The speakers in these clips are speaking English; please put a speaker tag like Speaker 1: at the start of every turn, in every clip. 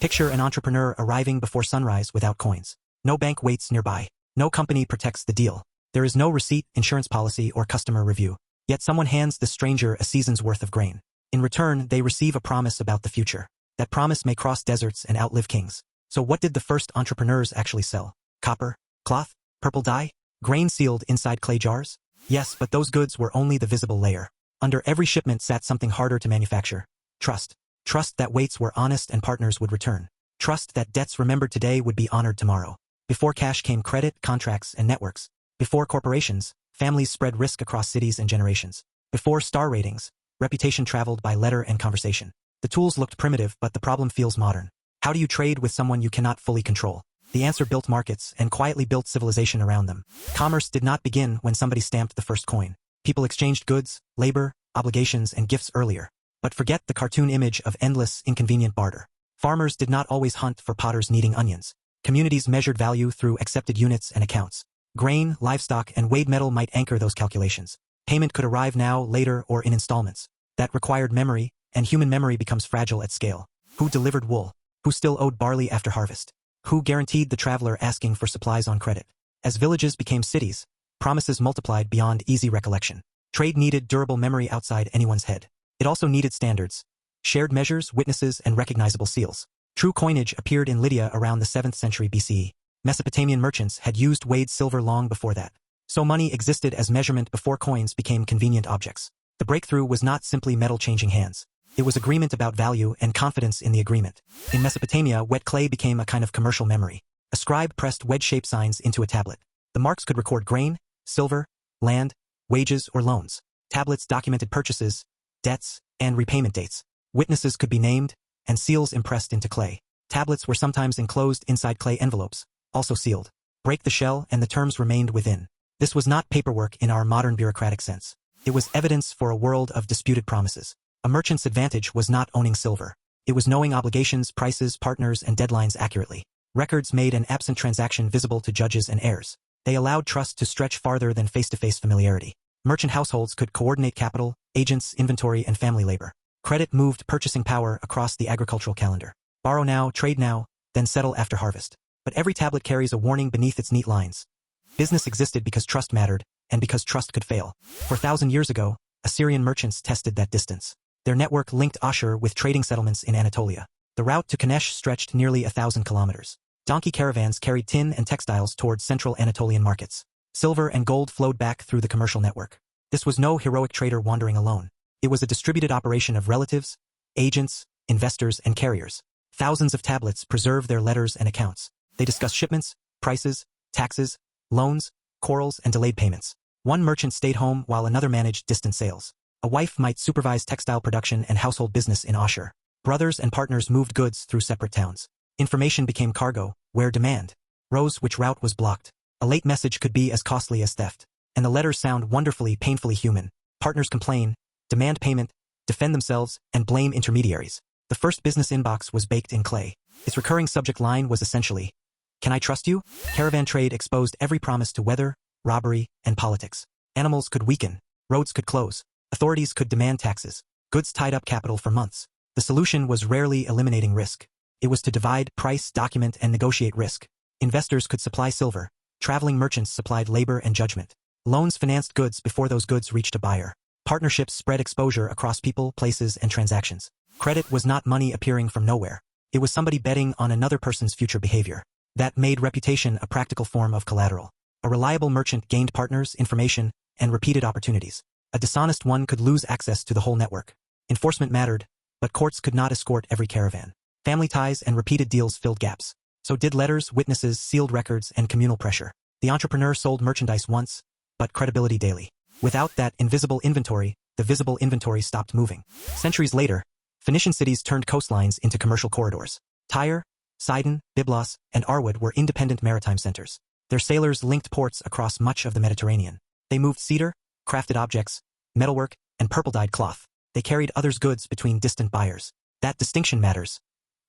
Speaker 1: Picture an entrepreneur arriving before sunrise without coins. No bank waits nearby. No company protects the deal. There is no receipt, insurance policy, or customer review. Yet someone hands the stranger a season's worth of grain. In return, they receive a promise about the future. That promise may cross deserts and outlive kings. So what did the first entrepreneurs actually sell? Copper? Cloth? Purple dye? Grain sealed inside clay jars? Yes, but those goods were only the visible layer. Under every shipment sat something harder to manufacture. Trust. Trust that waits were honest and partners would return. Trust that debts remembered today would be honored tomorrow. Before cash came credit, contracts, and networks. Before corporations, families spread risk across cities and generations. Before star ratings, reputation traveled by letter and conversation. The tools looked primitive, but the problem feels modern. How do you trade with someone you cannot fully control? The answer built markets and quietly built civilization around them. Commerce did not begin when somebody stamped the first coin. People exchanged goods, labor, obligations, and gifts earlier. But forget the cartoon image of endless, inconvenient barter. Farmers did not always hunt for potters needing onions. Communities measured value through accepted units and accounts. Grain, livestock, and weighed metal might anchor those calculations. Payment could arrive now, later, or in installments. That required memory, and human memory becomes fragile at scale. Who delivered wool? Who still owed barley after harvest? Who guaranteed the traveler asking for supplies on credit? As villages became cities, promises multiplied beyond easy recollection. Trade needed durable memory outside anyone's head. It also needed standards, shared measures, witnesses, and recognizable seals. True coinage appeared in Lydia around the 7th century BCE. Mesopotamian merchants had used weighed silver long before that. So money existed as measurement before coins became convenient objects. The breakthrough was not simply metal changing hands. It was agreement about value and confidence in the agreement. In Mesopotamia, wet clay became a kind of commercial memory. A scribe pressed wedge-shaped signs into a tablet. The marks could record grain, silver, land, wages, or loans. Tablets documented purchases, debts, and repayment dates. Witnesses could be named, and seals impressed into clay. Tablets were sometimes enclosed inside clay envelopes, also sealed. Break the shell and the terms remained within. This was not paperwork in our modern bureaucratic sense. It was evidence for a world of disputed promises. A merchant's advantage was not owning silver. It was knowing obligations, prices, partners, and deadlines accurately. Records made an absent transaction visible to judges and heirs. They allowed trust to stretch farther than face-to-face familiarity. Merchant households could coordinate capital, agents, inventory, and family labor. Credit moved purchasing power across the agricultural calendar. Borrow now, trade now, then settle after harvest. But every tablet carries a warning beneath its neat lines. Business existed because trust mattered, and because trust could fail. 4,000 years ago, Assyrian merchants tested that distance. Their network linked Ashur with trading settlements in Anatolia. The route to Kanesh stretched nearly 1,000 kilometers. Donkey caravans carried tin and textiles toward central Anatolian markets. Silver and gold flowed back through the commercial network. This was no heroic trader wandering alone. It was a distributed operation of relatives, agents, investors, and carriers. Thousands of tablets preserved their letters and accounts. They discussed shipments, prices, taxes, loans, quarrels, and delayed payments. One merchant stayed home while another managed distant sales. A wife might supervise textile production and household business in Ashur. Brothers and partners moved goods through separate towns. Information became cargo, where demand rose, which route was blocked. A late message could be as costly as theft. And the letters sound wonderfully, painfully human. Partners complain, demand payment, defend themselves, and blame intermediaries. The first business inbox was baked in clay. Its recurring subject line was essentially, "Can I trust you?" Caravan trade exposed every promise to weather, robbery, and politics. Animals could weaken. Roads could close. Authorities could demand taxes. Goods tied up capital for months. The solution was rarely eliminating risk. It was to divide, price, document, and negotiate risk. Investors could supply silver. Traveling merchants supplied labor and judgment. Loans financed goods before those goods reached a buyer. Partnerships spread exposure across people, places, and transactions. Credit was not money appearing from nowhere. It was somebody betting on another person's future behavior. That made reputation a practical form of collateral. A reliable merchant gained partners, information, and repeated opportunities. A dishonest one could lose access to the whole network. Enforcement mattered, but courts could not escort every caravan. Family ties and repeated deals filled gaps. So did letters, witnesses, sealed records, and communal pressure. The entrepreneur sold merchandise once, but credibility daily. Without that invisible inventory, the visible inventory stopped moving. Centuries later, Phoenician cities turned coastlines into commercial corridors. Tyre, Sidon, Byblos, and Arwood were independent maritime centers. Their sailors linked ports across much of the Mediterranean. They moved cedar, crafted objects, metalwork, and purple-dyed cloth. They carried others' goods between distant buyers. That distinction matters.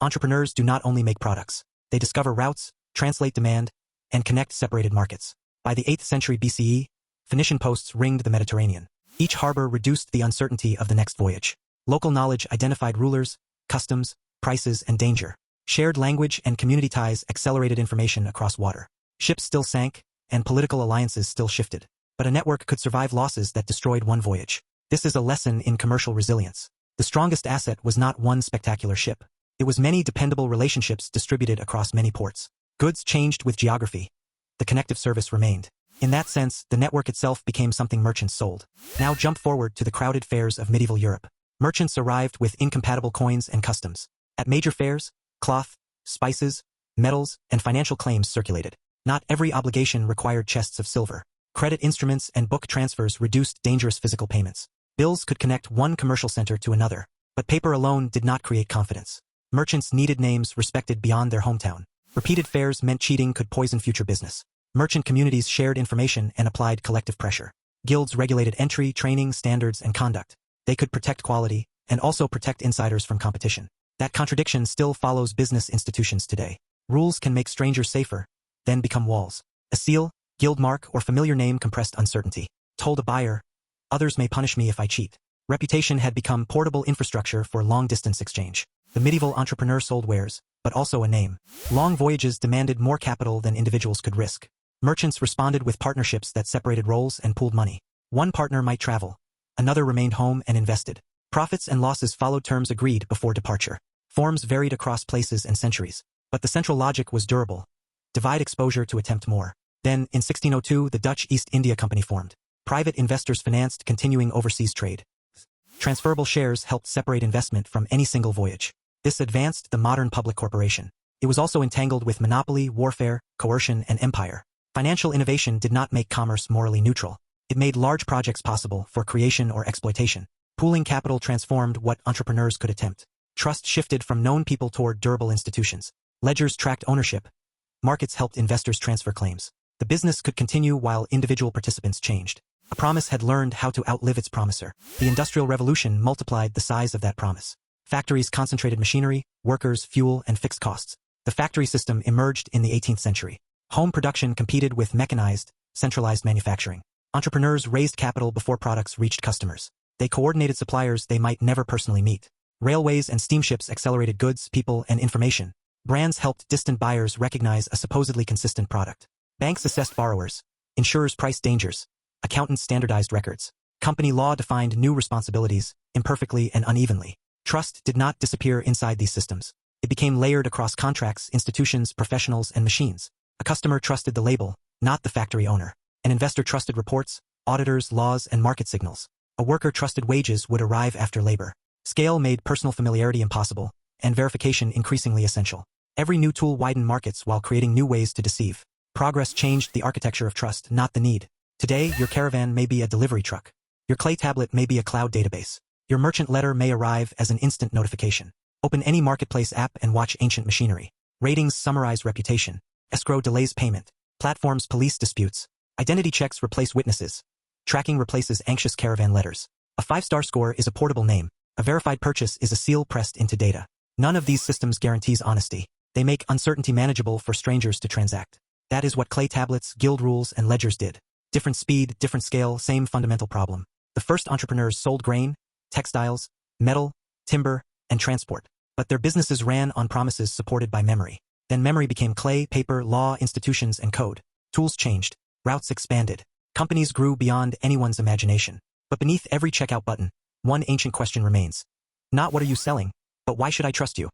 Speaker 1: Entrepreneurs do not only make products. They discover routes, translate demand, and connect separated markets. By the 8th century BCE, Phoenician posts ringed the Mediterranean. Each harbor reduced the uncertainty of the next voyage. Local knowledge identified rulers, customs, prices, and danger. Shared language and community ties accelerated information across water. Ships still sank, and political alliances still shifted. But a network could survive losses that destroyed one voyage. This is a lesson in commercial resilience. The strongest asset was not one spectacular ship. It was many dependable relationships distributed across many ports. Goods changed with geography. The connective service remained. In that sense, the network itself became something merchants sold. Now jump forward to the crowded fairs of medieval Europe. Merchants arrived with incompatible coins and customs. At major fairs, cloth, spices, metals, and financial claims circulated. Not every obligation required chests of silver. Credit instruments and book transfers reduced dangerous physical payments. Bills could connect one commercial center to another, but paper alone did not create confidence. Merchants needed names respected beyond their hometown. Repeated fairs meant cheating could poison future business. Merchant communities shared information and applied collective pressure. Guilds regulated entry, training, standards, and conduct. They could protect quality, and also protect insiders from competition. That contradiction still follows business institutions today. Rules can make strangers safer, then become walls. A seal, guild mark, or familiar name compressed uncertainty. Told a buyer, others may punish me if I cheat. Reputation had become portable infrastructure for long-distance exchange. The medieval entrepreneur sold wares, but also a name. Long voyages demanded more capital than individuals could risk. Merchants responded with partnerships that separated roles and pooled money. One partner might travel. Another remained home and invested. Profits and losses followed terms agreed before departure. Forms varied across places and centuries. But the central logic was durable. Divide exposure to attempt more. Then, in 1602, the Dutch East India Company formed. Private investors financed continuing overseas trade. Transferable shares helped separate investment from any single voyage. This advanced the modern public corporation. It was also entangled with monopoly, warfare, coercion, and empire. Financial innovation did not make commerce morally neutral. It made large projects possible for creation or exploitation. Pooling capital transformed what entrepreneurs could attempt. Trust shifted from known people toward durable institutions. Ledgers tracked ownership. Markets helped investors transfer claims. The business could continue while individual participants changed. A promise had learned how to outlive its promiser. The Industrial Revolution multiplied the size of that promise. Factories concentrated machinery, workers, fuel, and fixed costs. The factory system emerged in the 18th century. Home production competed with mechanized, centralized manufacturing. Entrepreneurs raised capital before products reached customers. They coordinated suppliers they might never personally meet. Railways and steamships accelerated goods, people, and information. Brands helped distant buyers recognize a supposedly consistent product. Banks assessed borrowers. Insurers priced dangers. Accountants standardized records. Company law defined new responsibilities, imperfectly and unevenly. Trust did not disappear inside these systems. It became layered across contracts, institutions, professionals, and machines. A customer trusted the label, not the factory owner. An investor trusted reports, auditors, laws, and market signals. A worker trusted wages would arrive after labor. Scale made personal familiarity impossible, and verification increasingly essential. Every new tool widened markets while creating new ways to deceive. Progress changed the architecture of trust, not the need. Today, your caravan may be a delivery truck. Your clay tablet may be a cloud database. Your merchant letter may arrive as an instant notification. Open any marketplace app and watch ancient machinery. Ratings summarize reputation. Escrow delays payment. Platforms police disputes. Identity checks replace witnesses. Tracking replaces anxious caravan letters. A 5-star score is a portable name. A verified purchase is a seal pressed into data. None of these systems guarantees honesty. They make uncertainty manageable for strangers to transact. That is what clay tablets, guild rules, and ledgers did. Different speed, different scale, same fundamental problem. The first entrepreneurs sold grain, textiles, metal, timber, and transport. But their businesses ran on promises supported by memory. Then memory became clay, paper, law, institutions, and code. Tools changed. Routes expanded. Companies grew beyond anyone's imagination. But beneath every checkout button, one ancient question remains. Not what are you selling, but why should I trust you?